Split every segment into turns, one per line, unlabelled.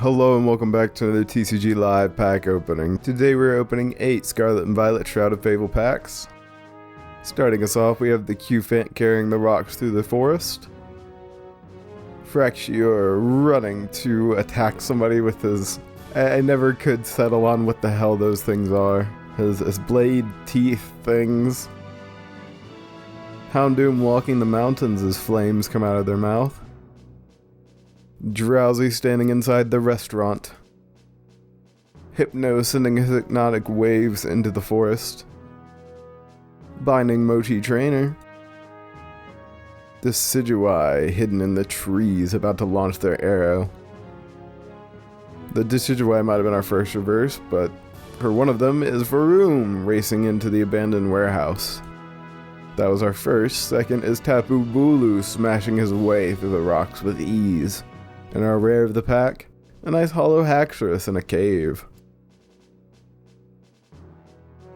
Hello and welcome back to another TCG Live pack opening. Today we're opening 8 Scarlet and Violet Shrouded Fable packs. Starting us off, we have the Q-Fant carrying the rocks through the forest. Fraxior running to attack somebody with his... I never could settle on what the hell those things are. His blade teeth things. Houndoom walking the mountains as flames come out of their mouth. Drowsy standing inside the restaurant. Hypno sending hypnotic waves into the forest. Binding Mochi Trainer. Decidueye hidden in the trees about to launch their arrow. The Decidueye might have been our first reverse, but for one of them is Varoom racing into the abandoned warehouse. That was our first. Second is Tapu Bulu smashing his way through the rocks with ease. And our rare of the pack, a nice hollow Haxorus in a cave.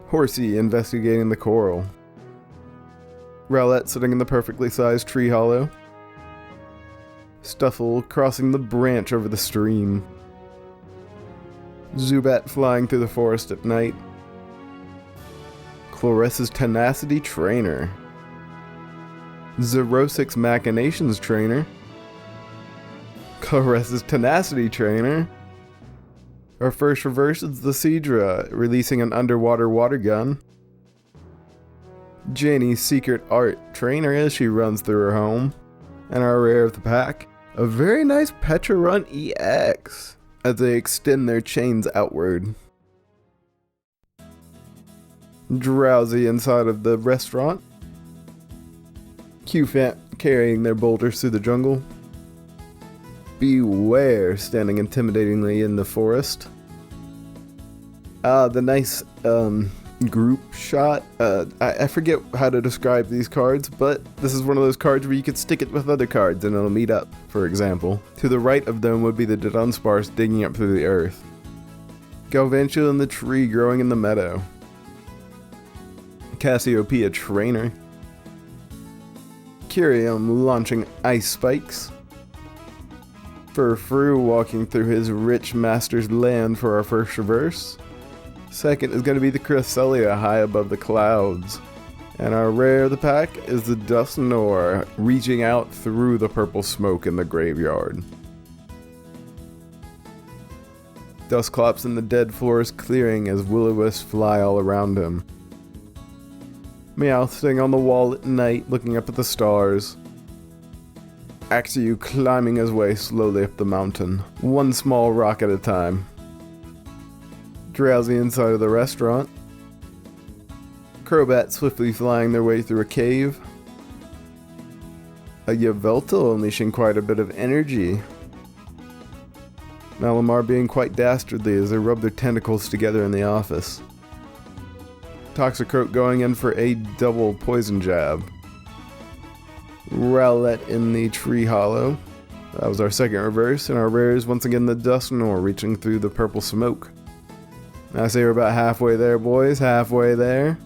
Horsea investigating the coral. Rowlet sitting in the perfectly sized tree hollow. Stuffle crossing the branch over the stream. Zubat flying through the forest at night. Chloressa's Tenacity Trainer. Xerosic's Machinations Trainer. Chloressa's Tenacity Trainer. Our first reverse is the Seadra, releasing an underwater water gun. Janie's Secret Art Trainer as she runs through her home. And our rare of the pack, a very nice Pecharunt EX, as they extend their chains outward. Drowsy inside of the restaurant. Q-Fant carrying their boulders through the jungle. Beware standing intimidatingly in the forest. The nice group shot. I forget how to describe these cards, but this is one of those cards where you could stick it with other cards and it'll meet up, for example. To the right of them would be the Dunsparce digging up through the earth. Galvantula in the tree growing in the meadow. Cassiopeia Trainer. Kyurem launching ice spikes. Furfrou walking through his rich master's land for our first reverse. Second is going to be the Cresselia high above the clouds. And our rare of the pack is the Dusknoir reaching out through the purple smoke in the graveyard. Dusclops in the dead forest clearing as will-o-wisps fly all around him. Meowth sitting on the wall at night looking up at the stars. Axew climbing his way slowly up the mountain, one small rock at a time. Drowsy inside of the restaurant. Crobat swiftly flying their way through a cave. A Yveltal unleashing quite a bit of energy. Malamar being quite dastardly as they rub their tentacles together in the office. Toxicroak going in for a double poison jab. Rowlet in the tree hollow. That was our second reverse, and our rare is once again the Dusknoir reaching through the purple smoke. I say we're about halfway there, boys, halfway there.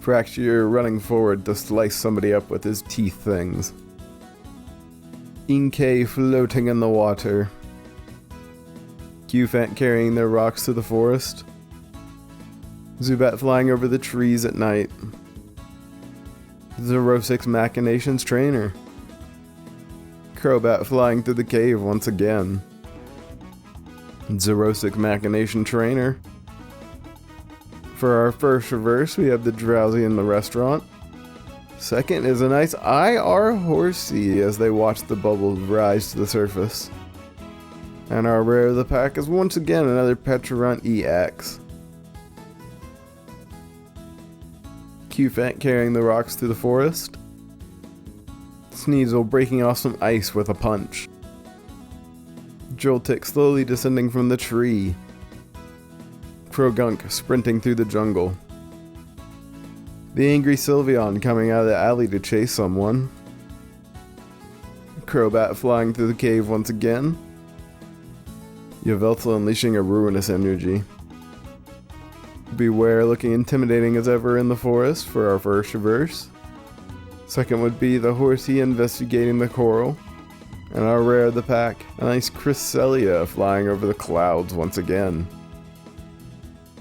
Fraxior running forward to slice somebody up with his teeth things. Inkay floating in the water. Q-Fant carrying their rocks to the forest. Zubat flying over the trees at night. Xerosic's Machinations Trainer. Crobat flying through the cave once again. Xerosic Machination Trainer. For our first reverse, we have the Drowsy in the restaurant. Second is a nice IR Horsea as they watch the bubbles rise to the surface. And our rare of the pack is once again another Pecharunt EX. Q-Fant carrying the rocks through the forest. Sneasel breaking off some ice with a punch. Joltik slowly descending from the tree. Krogunk sprinting through the jungle. The angry Sylveon coming out of the alley to chase someone. Crobat flying through the cave once again. Yveltal unleashing a ruinous energy. Beware looking intimidating as ever in the forest for our first reverse. Second would be the Horsea investigating the coral. And our rare of the pack, a nice Cresselia flying over the clouds once again.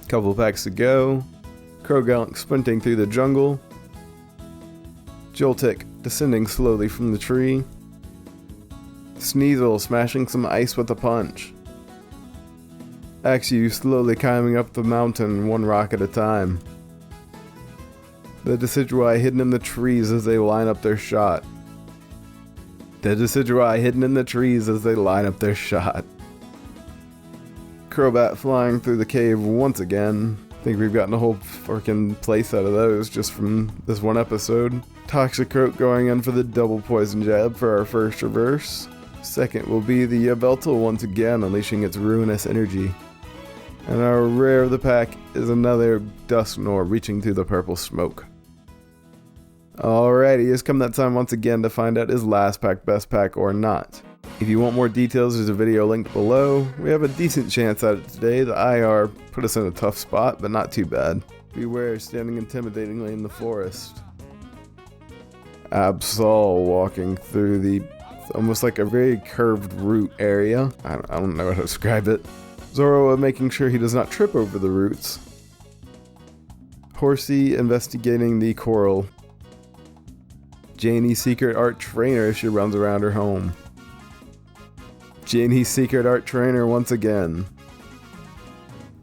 Couple packs to go. Croagunk sprinting through the jungle. Joltik descending slowly from the tree. Sneasel smashing some ice with a punch. Axew slowly climbing up the mountain one rock at a time. The Decidueye hidden in the trees as they line up their shot. The Decidueye hidden in the trees as they line up their shot. Crobat flying through the cave once again. I think we've gotten a whole freaking place out of those just from this one episode. Toxicroak going in for the double poison jab for our first reverse. Second will be the Yveltal once again unleashing its ruinous energy. And our rare of the pack is another Dusknoir reaching through the purple smoke. Alrighty, it's come that time once again to find out is last pack best pack or not. If you want more details, there's a video linked below. We have a decent chance at it today. The IR put us in a tough spot, but not too bad. Beware standing intimidatingly in the forest. Absol walking through the almost like a very curved root area. I don't know how to describe it. Zoroa making sure he does not trip over the roots. Horsea investigating the coral. Janie's secret art trainer as she runs around her home. Janie's secret art trainer once again.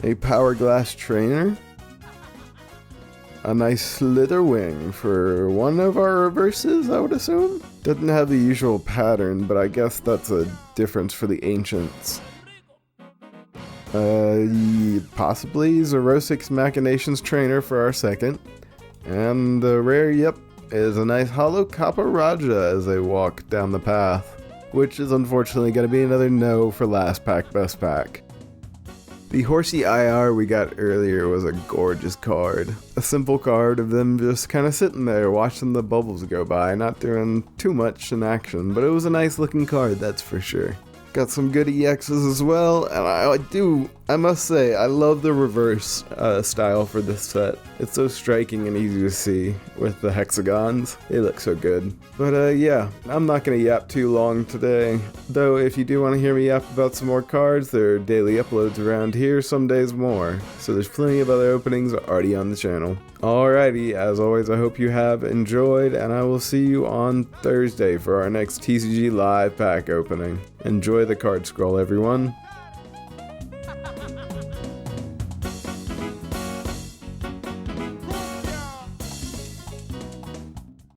A power glass trainer. A nice Slitherwing for one of our reverses, I would assume. Doesn't have the usual pattern, but I guess that's a difference for the ancients. Possibly Zoroark's Machinations trainer for our second. And the rare, yep, is a nice Hollow Kaparaja as they walk down the path, which is unfortunately going to be another no for last pack best pack. The Horsea IR we got earlier was a gorgeous card. A simple card of them just kind of sitting there watching the bubbles go by, not doing too much in action, but it was a nice looking card, that's for sure. Got some good EXs as well, and I must say, I love the reverse style for this set. It's so striking and easy to see with the hexagons. They look so good. But yeah, I'm not going to yap too long today. Though if you do want to hear me yap about some more cards, there are daily uploads around here, some days more. So there's plenty of other openings already on the channel. Alrighty, as always, I hope you have enjoyed, and I will see you on Thursday for our next TCG live pack opening. Enjoy the card scroll, everyone.